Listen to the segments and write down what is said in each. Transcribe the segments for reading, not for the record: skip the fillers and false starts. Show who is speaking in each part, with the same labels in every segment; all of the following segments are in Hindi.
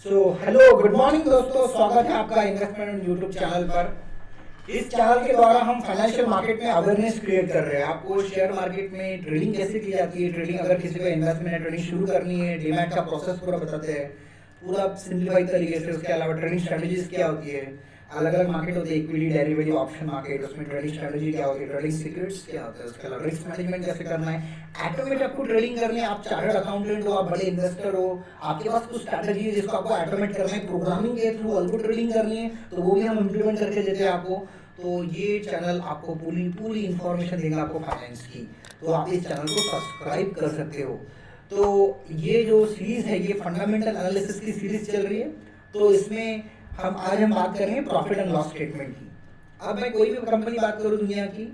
Speaker 1: हेलो गुड मॉर्निंग दोस्तों, स्वागत है आपका इन्वेस्टमेंट यूट्यूब चैनल पर। इस चैनल के द्वारा हम फाइनेंशियल मार्केट में अवेयरनेस क्रिएट कर रहे हैं। आपको शेयर मार्केट में ट्रेडिंग कैसे की जाती है, ट्रेडिंग अगर किसी को इन्वेस्टमेंट है, ट्रेडिंग शुरू करनी है, डीमैट का प्रोसेस पूरा बताते हैं, पूरा सिंप्लीफाइड तरीके से। उसके अलावा ट्रेडिंग स्ट्रेटजीज क्या होती है, अलग अलग मार्केट होती है, इक्विटी, डेरिवेटिव, ऑप्शन मार्केट, उसमें ट्रेडिंग स्ट्रेटजी क्या होती है, ट्रेडिंग सीक्रेट्स क्या होता है, उसके अलावा रिस्क मैनेजमेंट कैसे करना है, ऑटोमेट आपको ट्रेडिंग करनी है। आप चार्टर्ड अकाउंटेंट हो, आप बड़े इन्वेस्टर हो, आपके पास कुछ स्ट्रैटेजी है जिसको आपको ऑटोमेट करना है, प्रोग्रामिंग के थ्रू अल्गो ट्रेडिंग करनी है, तो वो भी हम इम्प्लीमेंट करके देते हैं आपको। तो ये चैनल आपको पूरी पूरी इंफॉर्मेशन देगा आपको फाइनेंस की, तो आप इस चैनल को सब्सक्राइब कर सकते हो। तो ये जो सीरीज है ये फंडामेंटल एनालिसिस की सीरीज चल रही है। तो इसमें आज हम बात करेंगे प्रॉफिट एंड लॉस स्टेटमेंट की। अब मैं कोई भी कंपनी बात करूं दुनिया की,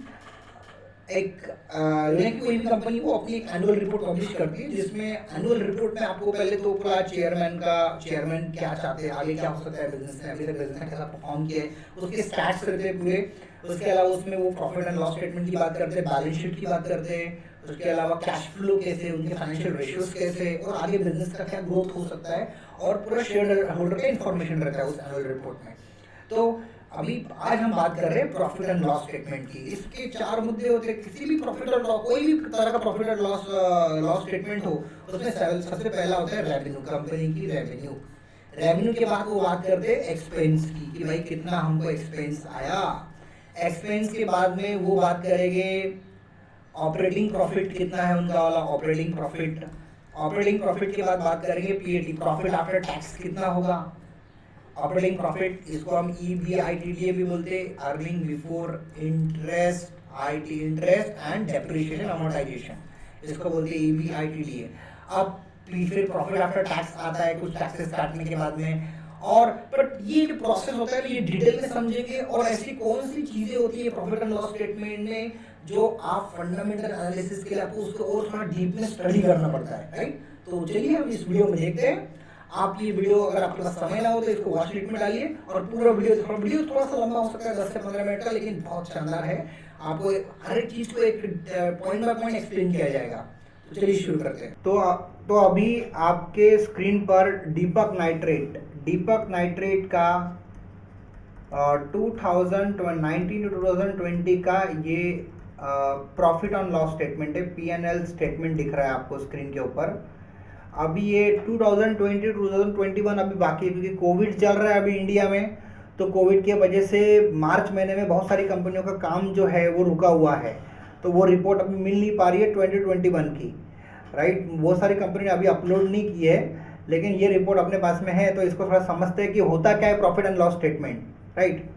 Speaker 1: दुनिया की कोई भी कंपनी वो अपनी एक एनुअल रिपोर्ट पब्लिश करती है, जिसमें एनुअल रिपोर्ट में आपको पहले तो पूरा चेयरमैन क्या चाहते हैं, आगे क्या हो सकता है बिजनेस में, अभी तक बिजनेस ने कैसा परफॉर्म किया है, उसके स्टैट्स रहते हैं पूरे। उसके अलावा उसमें वो प्रॉफिट एंड लॉस स्टेटमेंट की बात करते हैं, बैलेंस शीट की बात करते हैं, उसके अलावा कैश फ्लो कैसे, उनके फाइनेंशियल रेशियोज कैसे, और आगे बिजनेस का क्या ग्रोथ हो सकता है, और पूरा शेयर होल्डर का इन्फॉर्मेशन रहता है उस एनुअल रिपोर्ट में। तो अभी आज हम बात कर रहे हैं प्रॉफिट एंड लॉस स्टेटमेंट की। इसके चार मुद्दे होते हैं। किसी भी प्रॉफिट और लॉस, कोई भी तरह का प्रॉफिट और लॉस स्टेटमेंट हो, उसमें सबसे पहला होता है रेवेन्यू, कंपनी की रेवेन्यू। रेवेन्यू के बाद वो बात करते हैं एक्सपेंस की, कि भाई कितना हमको एक्सपेंस आया। एक्सपेंस के बाद में वो बात करेंगे ऑपरेटिंग प्रॉफिट कितना है उनका वाला, ऑपरेटिंग प्रॉफिट। ऑपरेटिंग प्रॉफिट के बाद बात करेंगे पीएटी, प्रॉफिट आफ्टर टैक्स कितना होगा। ऑपरेटिंग प्रॉफिट, इसको हम ईबीआईटीडीए भी बोलते हैं, earning before interest, IT interest and depreciation amortisation, इसको बोलते हैं ईबीआईटीडीए। अब फिर प्रॉफिट आफ्टर टैक्स आता है, कुछ टैक्सेस काटने के बाद में। और बट ये जो प्रोसेस होता है ये डिटेल में समझेंगे, और ऐसी कौन सी चीजें होती है प्रॉफिट एंड लॉस स्टेटमेंट में जो आप फंडामेंटल एनालिसिस के लिए आपको उसको और थोड़ा डीप में स्टडी करना पड़ता है, राइट। तो चलिए हम इस वीडियो में देखते हैं। आप ये वीडियो अगर आपके पास समय ना हो तो इसको वॉच लिस्ट में डालिए, और पूरा वीडियो थोड़ा सा लंबा हो सकता है, 10 से 15 मिनट का, लेकिन बहुत शानदार है। आपको हर एक चीज को एक पॉइंट बाय पॉइंट एक्सप्लेन किया जाएगा। तो चलिए शुरू करते हैं। तो अभी आपके स्क्रीन पर दीपक नाइट्रेट का 2019 टू 2020 का ये प्रॉफिट ऑन लॉस स्टेटमेंट है, पीएनएल स्टेटमेंट दिख रहा है आपको स्क्रीन के ऊपर। अभी ये 2020-2021 अभी बाकी है, क्योंकि कोविड चल रहा है अभी इंडिया में। तो कोविड की वजह से मार्च महीने में बहुत सारी कंपनियों का काम जो है वो रुका हुआ है, तो वो रिपोर्ट अभी मिल नहीं पा रही है 2021 की, राइट। बहुत सारी कंपनी ने अभी अपलोड नहीं की है, लेकिन ये रिपोर्ट अपने पास में है, तो इसको थोड़ा समझते हैं कि होता क्या है profit and loss statement, right.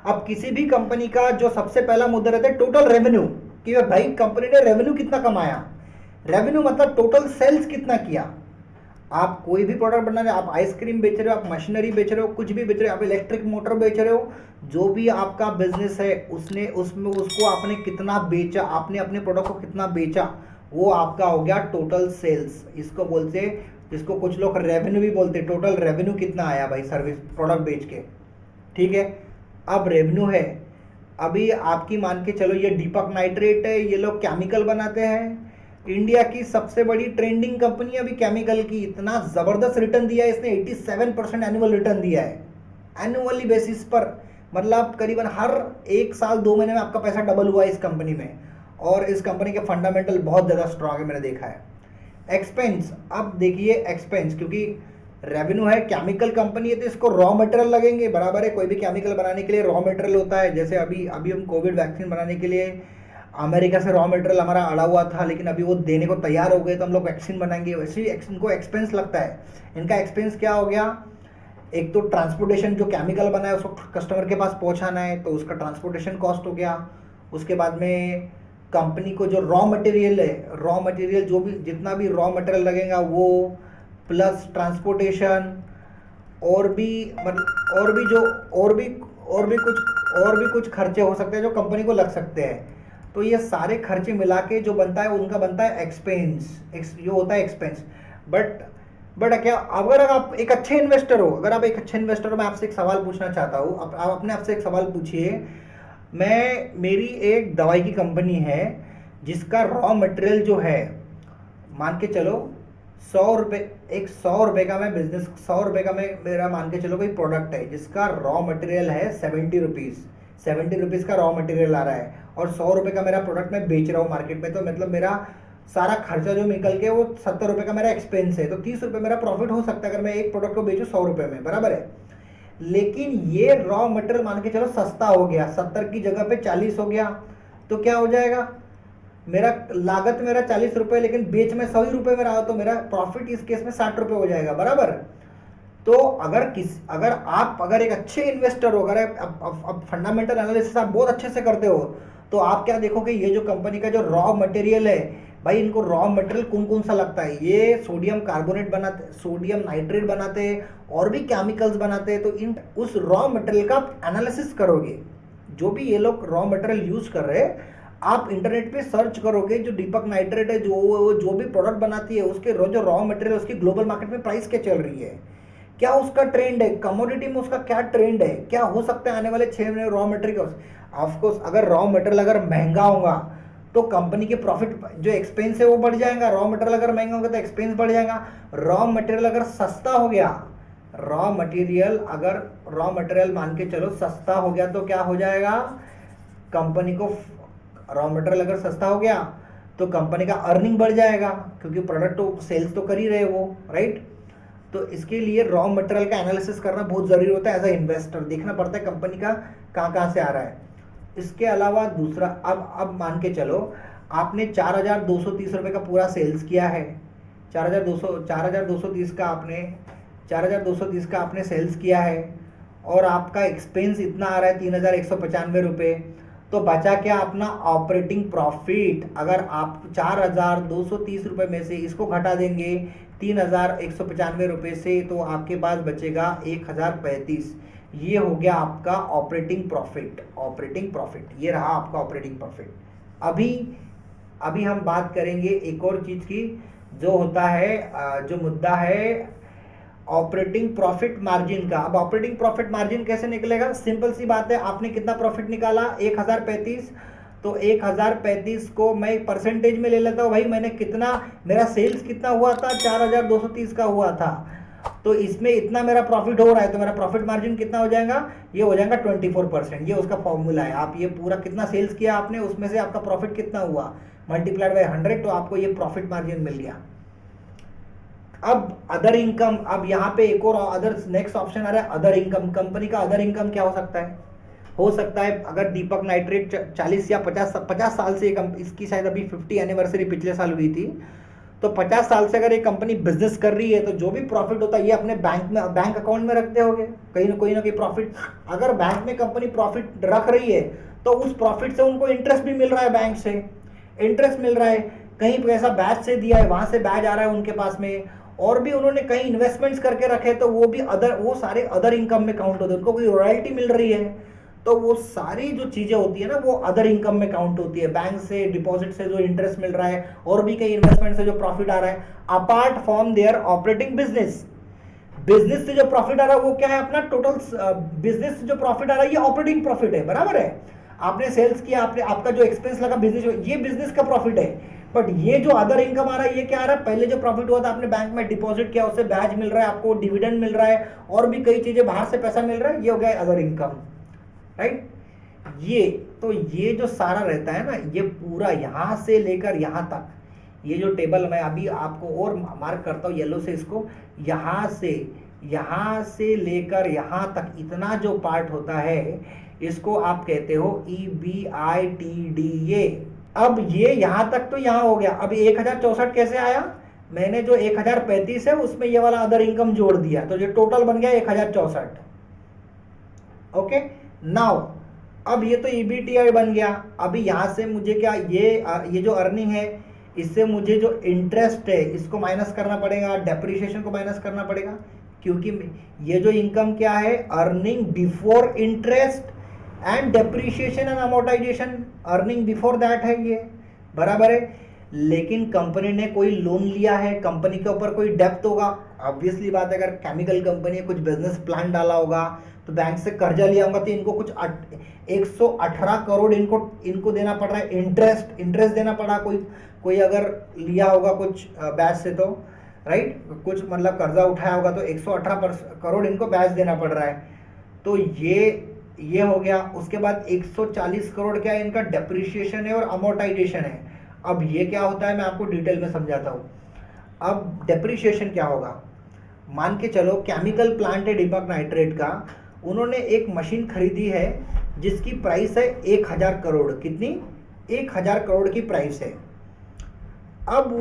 Speaker 1: अब किसी भी कंपनी का जो सबसे पहला मुद्दा रहता है टोटल रेवेन्यू, कि भाई कंपनी ने रेवेन्यू कितना कमाया। रेवेन्यू मतलब टोटल सेल्स कितना किया। आप कोई भी प्रोडक्ट बना रहे हो, आप आइसक्रीम बेच रहे हो, आप मशीनरी बेच रहे हो, कुछ भी बेच रहे हो, आप इलेक्ट्रिक मोटर बेच रहे हो, जो भी आपका बिजनेस है उसमें उसको आपने कितना बेचा, आपने अपने प्रोडक्ट को कितना बेचा, वो आपका हो गया टोटल सेल्स। इसको बोलते, जिसको कुछ लोग रेवेन्यू भी बोलते, टोटल रेवेन्यू कितना आया भाई सर्विस प्रोडक्ट बेच के, ठीक है। अब रेवेन्यू है, अभी आपकी मान के चलो ये दीपक नाइट्रेट है, ये लोग केमिकल बनाते हैं, इंडिया की सबसे बड़ी ट्रेंडिंग कंपनी अभी केमिकल की। इतना जबरदस्त रिटर्न दिया है इसने, 87% एनुअल रिटर्न दिया है एनुअली बेसिस पर। मतलब करीबन हर 1 साल 2 महीने में आपका पैसा डबल हुआ है इस कंपनी में, और इस कंपनी के फंडामेंटल बहुत ज़्यादा स्ट्रांग है, मैंने देखा है। एक्सपेंस, अब देखिए एक्सपेंस, क्योंकि रेवेन्यू है, केमिकल कंपनी है, तो इसको रॉ मटेरियल लगेंगे, बराबर है। कोई भी केमिकल बनाने के लिए रॉ मटेरियल होता है, जैसे अभी हम कोविड वैक्सीन बनाने के लिए अमेरिका से रॉ मटेरियल हमारा अड़ा हुआ था, लेकिन अभी वो देने को तैयार हो गए, तो हम लोग वैक्सीन बनाएंगे, वैसे ही इनको एक्सपेंस लगता है। इनका एक्सपेंस क्या हो गया, एक तो ट्रांसपोर्टेशन, जो केमिकल बना है उसको कस्टमर के पास पहुंचाना है, तो उसका ट्रांसपोर्टेशन कॉस्ट हो गया। उसके बाद में कंपनी को जो रॉ मटेरियल है, रॉ मटेरियल जो भी जितना भी रॉ मटेरियल लगेगा वो, प्लस ट्रांसपोर्टेशन, और भी कुछ खर्चे हो सकते हैं जो कंपनी को लग सकते हैं। तो ये सारे खर्चे मिला के जो बनता है उनका बनता है एक्सपेंस, जो होता है एक्सपेंस। बट क्या, अगर आप एक अच्छे इन्वेस्टर हो, मैं आपसे एक सवाल पूछना चाहता हूँ। आप अपने आपसे एक सवाल पूछिए। मेरी एक दवाई की कंपनी है जिसका रॉ मटेरियल जो है, मान के चलो 100 रुपये, एक 100 रुपये का मैं बिजनेस, 100 रुपये का मैं मेरा मान के चलो कोई प्रोडक्ट है जिसका रॉ मटेरियल है 70 रुपीज़, 70 रुपीज़ का रॉ मटेरियल आ रहा है, और 100 रुपये का मेरा प्रोडक्ट मैं बेच रहा हूँ मार्केट में, तो मतलब मेरा सारा खर्चा जो निकल के वो 70 रुपये का मेरा एक्सपेंस है, तो 30 रुपये मेरा प्रॉफिट हो सकता है अगर मैं एक प्रोडक्ट को बेचूँ 100 रुपये में, बराबर है। लेकिन ये रॉ मटेरियल मान के चलो सस्ता हो गया, 70 की जगह पे 40 हो गया, तो क्या हो जाएगा, मेरा लागत मेरा 40 रुपये, लेकिन बेच में 100 रुपये में रहा, तो मेरा प्रॉफिट इस केस में 60 रुपये हो जाएगा, बराबर। तो अगर एक अच्छे इन्वेस्टर हो, अगर अब फंडामेंटल एनालिसिस आप बहुत अच्छे से करते हो, तो आप क्या देखोगे, ये जो कंपनी का जो रॉ मटेरियल है भाई, इनको रॉ मटेरियल कौन कौन सा लगता है, ये सोडियम कार्बोनेट बनाते, सोडियम नाइट्रेट बनाते हैं, और भी केमिकल्स बनाते हैं, तो इन उस रॉ मटेरियल का एनालिसिस करोगे, जो भी ये लोग रॉ मटेरियल यूज कर रहे हैं, आप इंटरनेट पे सर्च करोगे, जो दीपक नाइट्रेट है, जो भी प्रोडक्ट बनाती है, उसके जो रॉ मटेरियल उसकी ग्लोबल मार्केट में प्राइस क्या चल रही है, क्या उसका ट्रेंड है, कमोडिटी में उसका क्या ट्रेंड है, क्या हो सकता है आने वाले 6 महीने रॉ मटेरियल। ऑफकोर्स अगर रॉ मटेरियल अगर महंगा होगा तो कंपनी के प्रॉफिट जो एक्सपेंस है वो बढ़ जाएगा, रॉ मटेरियल अगर महंगा होगा तो एक्सपेंस बढ़ जाएगा। रॉ मटेरियल अगर सस्ता हो गया, रॉ मटेरियल मान के चलो सस्ता हो गया, तो क्या हो जाएगा, कंपनी को रॉ मटेरियल अगर सस्ता हो गया तो कंपनी का अर्निंग बढ़ जाएगा, क्योंकि प्रोडक्ट तो सेल्स तो कर ही रहे वो, राइट। तो इसके लिए रॉ मटेरियल का एनालिसिस करना बहुत ज़रूरी होता है, एज अ इन्वेस्टर देखना पड़ता है कंपनी का कहाँ कहाँ से आ रहा है। इसके अलावा दूसरा, अब मान के चलो आपने 4230 रुपये का पूरा सेल्स किया है, 4230 का आपने सेल्स किया है, और आपका एक्सपेंस इतना आ रहा है 3195 रुपये, तो बचा क्या अपना ऑपरेटिंग प्रॉफिट। अगर आप 4230 रुपये में से इसको घटा देंगे 3195 रुपये से, तो आपके पास बचेगा 1035। ये हो गया आपका ऑपरेटिंग प्रॉफिट, ये रहा आपका ऑपरेटिंग प्रॉफिट। अभी हम बात करेंगे एक और चीज की, जो होता है जो मुद्दा है ऑपरेटिंग प्रॉफिट मार्जिन का। अब ऑपरेटिंग प्रॉफिट मार्जिन कैसे निकलेगा, सिंपल सी बात है, आपने कितना प्रॉफिट निकाला 1035, तो 1035 को मैं परसेंटेज में ले लेता हूँ भाई, मैंने कितना, मेरा सेल्स कितना हुआ था 4230 का हुआ था, तो इसमें इतना मेरा प्रॉफिट हो रहा है, तो मेरा प्रॉफिट मार्जिन कितना हो जाएगा, ये हो जाएगा 24%। ये उसका फॉर्मूला है, आप ये पूरा कितना सेल्स किया आपने, उसमें से आपका प्रॉफिट कितना हुआ मल्टीप्लाइड बाय 100, तो आपको ये प्रॉफिट मार्जिन मिल गया। अब अदर इनकम, अब यहाँ पे एक और अदर नेक्स्ट ऑप्शन आ रहा है अदर इनकम। कंपनी का अदर इनकम क्या हो सकता है, अगर दीपक नाइट्रेट 40 या 50 साल से इसकी शायद अभी 50 एनिवर्सरी पिछले साल हुई थी, तो 50 साल से अगर एक कंपनी बिजनेस कर रही है, तो जो भी प्रॉफिट होता है ये अपने बैंक अकाउंट में रखते होंगे, कहीं ना कोई प्रॉफिट। अगर बैंक में कंपनी प्रॉफिट रख रही है, तो उस प्रॉफिट से उनको इंटरेस्ट भी मिल रहा है, बैंक से इंटरेस्ट मिल रहा है, कहीं पैसा बैच से दिया है, वहां से बैच आ रहा है उनके पास में, और भी उन्होंने कहीं इन्वेस्टमेंट्स करके रखे, तो वो सारे अदर इनकम में काउंट होते हैं। उनको कोई रॉयल्टी मिल रही है, तो वो सारी जो चीजें होती है ना, वो अदर इनकम में काउंट होती है। बैंक से, डिपॉजिट से जो इंटरेस्ट मिल रहा है, और भी कई इन्वेस्टमेंट से जो प्रॉफिट आ रहा है, apart from their operating business से जो प्रॉफिट आ रहा है वो क्या है, अपना टोटल बिजनेस से जो प्रॉफिट आ रहा है ये ऑपरेटिंग प्रॉफिट है, बराबर है। आपने सेल्स किया, आपका जो एक्सपेंस लगा बिजनेस, ये बिजनेस का प्रॉफिट है। बट ये जो अदर इनकम आ रहा है, ये क्या आ रहा है, पहले जो प्रॉफिट हुआ था आपने बैंक में डिपॉजिट किया, उससे ब्याज मिल रहा है, आपको डिविडेंड मिल रहा है, और भी कई चीजें बाहर से पैसा मिल रहा है, ये हो गया अदर इनकम, राइट। ये जो सारा रहता है ना, ये पूरा यहां से लेकर यहां तक, ये जो टेबल मैं अभी आपको और मार्क करता हूं येलो से, इसको यहां से लेकर यहां तक इतना जो पार्ट होता है, इसको आप कहते हो EBITDA। अब ये यहां तक तो यहां हो गया। अब 1064 कैसे आया, मैंने जो 1035 है उसमें ये वाला अदर इनकम जोड़ दिया, तो ये टोटल बन गया 1064। ओके, नाउ अब ये तो EBITDA बन गया। अभी यहां से मुझे क्या, ये जो अर्निंग है, इससे मुझे जो इंटरेस्ट है इसको माइनस करना पड़ेगा, डेप्रिसिएशन को माइनस करना पड़ेगा, क्योंकि ये जो इनकम क्या है, earning before interest and depreciation and amortisation, earning before that है ये, बराबर है। लेकिन कंपनी ने कोई लोन लिया है, कंपनी के ऊपर कोई डेप्थ होगा, ऑब्वियसली बात है, अगर केमिकल कंपनी है, कुछ बिजनेस प्लान डाला होगा, तो बैंक से कर्जा लिया होगा, तो इनको कुछ 118 करोड़ इनको देना पड़ रहा है, इंटरेस्ट देना पड़ा, कोई अगर लिया होगा कुछ बैच से, तो राइट, कुछ मतलब कर्जा उठाया होगा तो 118 करोड़ इनको ब्याज देना पड़ रहा है। तो ये हो गया। उसके बाद 140 करोड़ क्या है, इनका डेप्रिसिएशन है और अमोर्टाइजेशन है। अब ये क्या होता है मैं आपको डिटेल में समझाता हूँ। अब डेप्रिसिएशन क्या होगा, मान के चलो केमिकल प्लांट है दीपक नाइट्रेट का, उन्होंने एक मशीन खरीदी है जिसकी प्राइस है 1000 करोड़। कितनी? 1000 करोड़ की प्राइस है। अब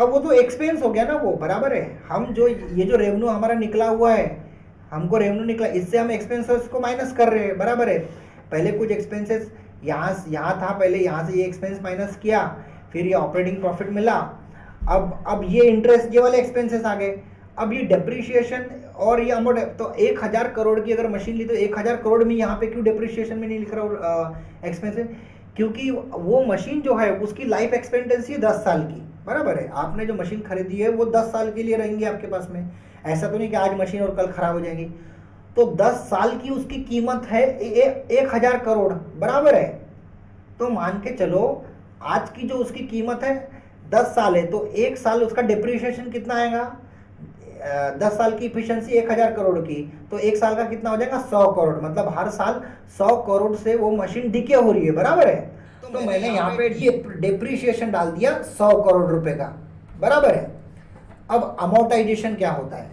Speaker 1: वो तो एक्सपेंस हो गया ना, वो बराबर है। हम जो ये जो रेवेन्यू हमारा निकला हुआ है, हमको रेवेन्यू निकला, इससे हम एक्सपेंसेस को माइनस कर रहे हैं, बराबर है। पहले कुछ एक्सपेंसेस यहाँ था, पहले यहाँ से ये एक्सपेंस माइनस किया, फिर ये ऑपरेटिंग प्रॉफिट मिला। अब ये इंटरेस्ट, ये वाले एक्सपेंसेस आ गए। अब ये डेप्रिसिएशन और ये अमाउंट, तो 1000 करोड़ की अगर मशीन ली तो 1000 करोड़ में यहाँ पे क्यों डेप्रिसिएशन में नहीं लिख रहा एक्सपेंसेस? क्योंकि वो मशीन जो है उसकी लाइफ एक्सपेक्टेंसी 10 साल की, बराबर है। आपने जो मशीन खरीदी है वो 10 साल के लिए रहेंगी आपके पास में, ऐसा तो नहीं कि आज मशीन और कल खराब हो जाएंगी। तो 10 साल की उसकी कीमत है 1000 करोड़, बराबर है। तो मान के चलो आज की जो उसकी कीमत है 10 साल है, तो 1 साल उसका डिप्रिसिएशन कितना आएगा? 10 साल की इफिशियंसी 1000 करोड़ की, तो 1 साल का कितना हो जाएगा? 100 करोड़। मतलब हर साल 100 करोड़ से वो मशीन डिके हो रही है, बराबर है। तो मैंने यहाँ पे डिप्रिसिएशन डाल दिया 100 करोड़ रुपए का, बराबर है। अब अमोर्टाइजेशन क्या होता है?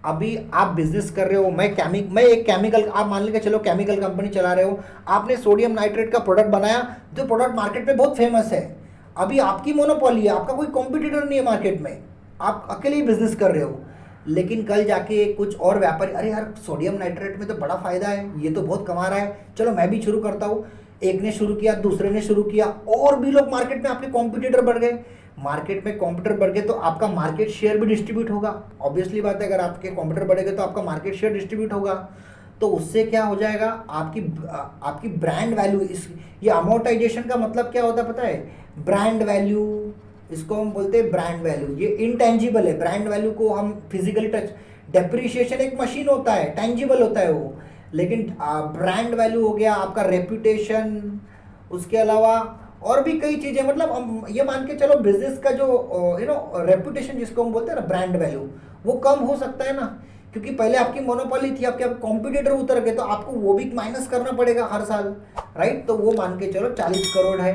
Speaker 1: अभी आप बिजनेस कर रहे हो, मैं एक केमिकल, आप मान लीजिए चलो केमिकल कंपनी चला रहे हो, आपने सोडियम नाइट्रेट का प्रोडक्ट बनाया जो प्रोडक्ट मार्केट में बहुत फेमस है। अभी आपकी मोनोपोली है, आपका कोई कॉम्पिटिटर नहीं है मार्केट में, आप अकेले ही बिजनेस कर रहे हो। लेकिन कल जाके कुछ और व्यापारी, अरे यार सोडियम नाइट्रेट में तो बड़ा फायदा है, ये तो बहुत कमा रहा है, चलो मैं भी शुरू करता हूँ। एक ने शुरू किया, दूसरे ने शुरू किया, और भी लोग मार्केट में, आपके कॉम्पिटिटर बढ़ गए। मार्केट में कॉम्पिटिटर बढ़ गए तो आपका मार्केट शेयर भी डिस्ट्रीब्यूट होगा। ऑब्वियसली बात है, अगर आपके कॉम्पिटिटर बढ़ेंगे तो आपका मार्केट शेयर डिस्ट्रीब्यूट होगा। तो उससे क्या हो जाएगा, आपकी ब्रांड वैल्यू, इस ये अमोर्टाइजेशन का मतलब क्या होता है पता है? ब्रांड वैल्यू, इसको हम बोलते हैं ब्रांड वैल्यू। ये इनटेंजिबल है, ब्रांड वैल्यू को हम फिजिकली टच, डेप्रिसिएशन एक मशीन होता है, टेंजिबल होता है वो, लेकिन ब्रांड वैल्यू हो गया आपका रेप्यूटेशन, उसके अलावा और भी कई चीज़ें। मतलब ये मान के चलो बिजनेस का जो रेप्यूटेशन जिसको हम बोलते हैं ना, ब्रांड वैल्यू, वो कम हो सकता है ना, क्योंकि पहले आपकी मोनोपोली थी, आपके कॉम्पिटिटर उतर गए, तो आपको वो भी माइनस करना पड़ेगा हर साल, राइट। तो वो मान के चलो 40 करोड़ है।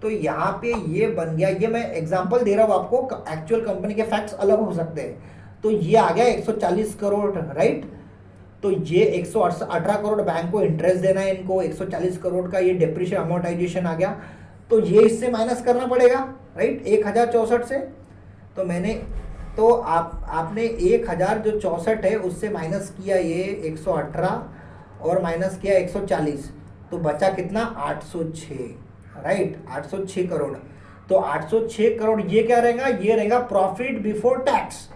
Speaker 1: तो यहाँ पे ये बन गया, ये मैं एग्जांपल दे रहा हूँ आपको, एक्चुअल कंपनी के फैक्ट्स अलग हो सकते हैं। तो ये आ गया 140 करोड़, राइट। तो ये 118 करोड़ बैंक को इंटरेस्ट देना है, इनको 140 करोड़ का ये डेप्रिसिएशन अमोर्टाइजेशन आ गया। तो ये इससे माइनस करना पड़ेगा, राइट, 1064 से। तो मैंने, तो आपने 1000 जो 64 है उससे माइनस किया ये 118 और माइनस किया 140, तो बचा कितना? 806, राइट, 806 करोड़। तो 806 करोड़ ये क्या रहेगा? ये रहेगा profit before tax,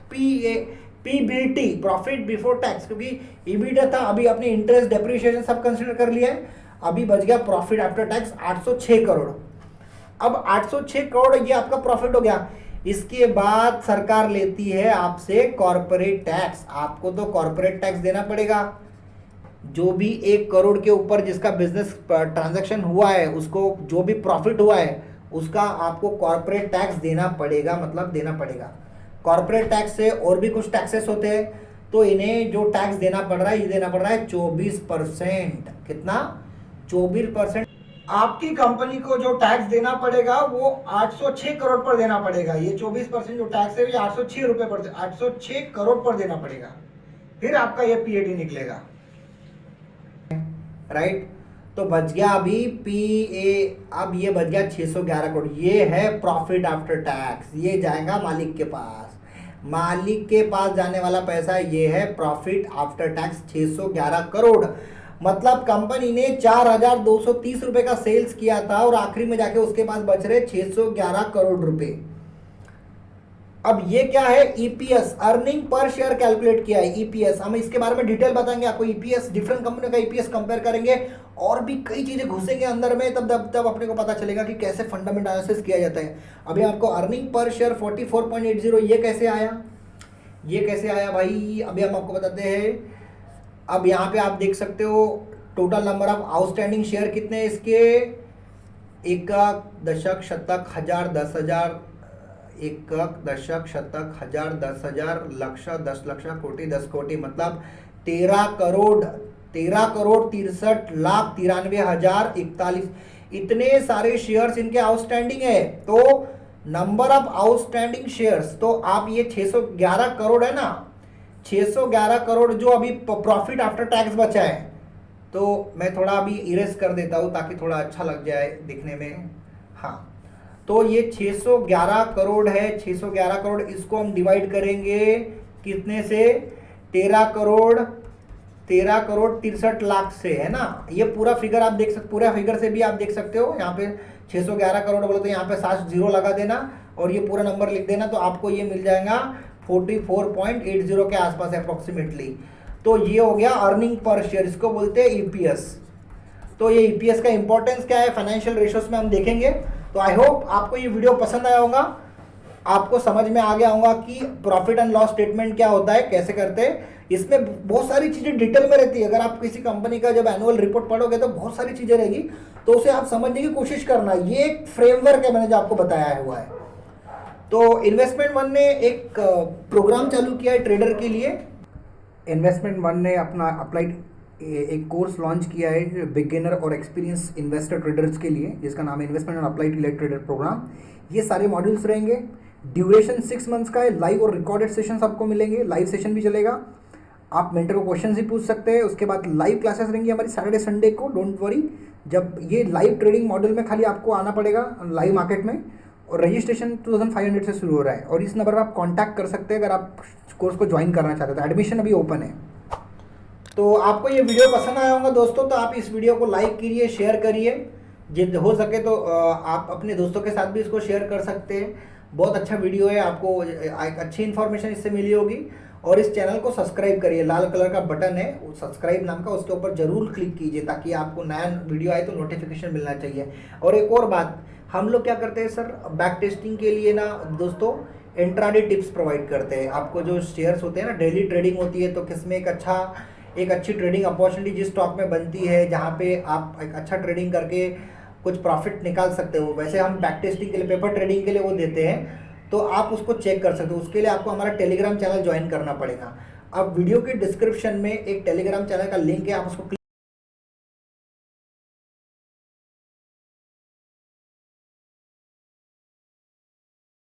Speaker 1: PBT, profit before tax, क्योंकि ईबीटा था, अभी आपने इंटरेस्ट डेप्रिसिएशन सब कंसीडर कर लिया है, अभी बच गया प्रॉफिट आफ्टर टैक्स 806 करोड़। अब 806 करोड़ ये आपका प्रॉफिट हो गया। इसके बाद सरकार लेती है आपसे कॉर्पोरेट टैक्स, आपको तो कॉर्पोरेट टैक्स देना पड़ेगा। जो भी 1 करोड़ के ऊपर जिसका बिजनेस ट्रांजैक्शन हुआ है, उसको जो भी प्रॉफिट हुआ है उसका आपको कॉर्पोरेट टैक्स देना पड़ेगा, मतलब देना पड़ेगा। कॉर्पोरेट टैक्स से और भी कुछ टैक्सेस होते हैं, तो इन्हें जो टैक्स देना पड़ रहा है, ये देना पड़ रहा है 24%। कितना? 24%। आपकी कंपनी को जो टैक्स देना पड़ेगा वो 806 करोड़ पर देना पड़ेगा। ये 24% जो टैक्स है ये 806 रुपए पर, 806 करोड़ पर देना पड़ेगा, फिर आपका ये पीएटी निकलेगा, राइट। तो बच गया अभी अब ये बच गया 611 करोड़। ये है प्रॉफिट आफ्टर टैक्स, ये जाएगा मालिक के पास, मालिक के पास जाने वाला पैसा ये है प्रॉफिट आफ्टर टैक्स 611 करोड़। मतलब कंपनी ने 4230 रुपए का सेल्स किया था और आखिरी में जाके उसके पास बच रहे 611 करोड़ रुपए। अब ये क्या है? EPS, earning per share calculate किया है, ईपीएस। हम इसके बारे में डिटेल बताएंगे आपको, ईपीएस, डिफरेंट कंपनियों का ईपीएस कंपेयर करेंगे और भी कई चीजें घुसेंगे अंदर में, तब अपने को पता चलेगा कि कैसे फंडामेंटल एनालिसिस किया जाता है। अभी आपको अर्निंग पर शेयर 44.80, ये कैसे आया? ये कैसे आया भाई? अभी हम आपको बताते हैं। अब यहाँ पे आप देख सकते हो total number of outstanding share कितने हैं इसके, 1 दशक, शतक, हजार, 10,000, एकक, दशक, शतक, हजार, 10,000, लक्ष, 10 लाख, कोटि, 10 कोटि, मतलब 13,63,93,41, इतने सारे शेयर्स इनके आउटस्टैंडिंग है। तो नंबर ऑफ आउटस्टैंडिंग शेयर्स, तो आप ये 611 करोड़ है ना, 611 करोड़ जो अभी प्रॉफिट आफ्टर टैक्स बचा है, तो मैं थोड़ा अभी इरेज कर देता हूँ ताकि थोड़ा अच्छा लग जाए दिखने में। हाँ, तो ये 611 करोड़ है, 611 करोड़, इसको हम डिवाइड करेंगे कितने से, 13,63 लाख से, है ना। ये पूरा फिगर आप देख सकते, पूरा फिगर से भी आप देख सकते हो। यहाँ पे 611 करोड़ बोले तो यहाँ पे 7 जीरो लगा देना और ये पूरा नंबर लिख देना, तो आपको ये मिल जाएगा 44.80 के आसपास अप्रोक्सीमेटली। तो ये हो गया अर्निंग पर शेयर, इसको बोलते हैं ईपीएस। तो ये ईपीएस का इंपॉर्टेंस क्या है फाइनेंशियल रेशियोज में हम देखेंगे। तो आई होप आपको ये वीडियो पसंद आया होगा, आपको समझ में आ गया होगा कि प्रॉफिट एंड लॉस स्टेटमेंट क्या होता है, कैसे करते हैं। इसमें बहुत सारी चीजें डिटेल में रहती है। अगर आप किसी कंपनी का जब एनुअल रिपोर्ट पढ़ोगे तो बहुत सारी चीजें रहेगी, तो उसे आप समझने की कोशिश करना। ये एक फ्रेमवर्क है, मैंने जो आपको बताया हुआ है। तो इन्वेस्टमेंट वन ने एक प्रोग्राम चालू किया है ट्रेडर के लिए। इन्वेस्टमेंट वन ने अपना अप्लाइड एक कोर्स लॉन्च किया है बिगिनर और एक्सपीरियंस इन्वेस्टर ट्रेडर्स के लिए, जिसका नाम है इन्वेस्टमेंट और अप्लाइड इलेक्ट ट्रेडर प्रोग्राम। ये सारे मॉड्यूल्स रहेंगे, ड्यूरेशन 6 मंथ्स का है, लाइव और रिकॉर्डेड सेशंस आपको मिलेंगे, लाइव सेशन भी चलेगा, आप मेंटर को क्वेश्चन भी पूछ सकते हैं। उसके बाद लाइव क्लासेस रहेंगी हमारी सैटरडे संडे को, डोंट वरी। जब ये लाइव ट्रेडिंग मॉडल में खाली आपको आना पड़ेगा लाइव मार्केट में, और रजिस्ट्रेशन 2500 से शुरू हो रहा है, और इस नंबर पर आप कांटेक्ट कर सकते हैं अगर आप कोर्स को ज्वाइन करना चाहते हैं। तो एडमिशन अभी ओपन है। तो आपको ये वीडियो पसंद आया होगा दोस्तों, तो आप इस वीडियो को लाइक करिए, शेयर करिए, जिद हो सके तो आप अपने दोस्तों के साथ भी इसको शेयर कर सकते हैं। बहुत अच्छा वीडियो है, आपको एक अच्छी इन्फॉर्मेशन इससे मिली होगी। और इस चैनल को सब्सक्राइब करिए, लाल कलर का बटन है वो सब्सक्राइब नाम का, उसके ऊपर जरूर क्लिक कीजिए ताकि आपको नया वीडियो आए तो नोटिफिकेशन मिलना चाहिए। और एक और बात, हम लोग क्या करते हैं सर, बैक टेस्टिंग के लिए ना दोस्तों इंट्राडे टिप्स प्रोवाइड करते हैं। आपको जो शेयर्स होते हैं ना, डेली ट्रेडिंग होती है, तो किसमें एक अच्छी ट्रेडिंग अपॉर्चुनिटी जिस स्टॉक में बनती है, जहाँ पे आप एक अच्छा ट्रेडिंग करके कुछ प्रॉफिट निकाल सकते हो, वैसे हम बैक टेस्टिंग के लिए, पेपर ट्रेडिंग के लिए वो देते हैं, तो आप उसको चेक कर सकते हो। उसके लिए आपको हमारा टेलीग्राम चैनल ज्वाइन करना पड़ेगा। अब वीडियो के डिस्क्रिप्शन में एक टेलीग्राम चैनल का लिंक है, आप उसको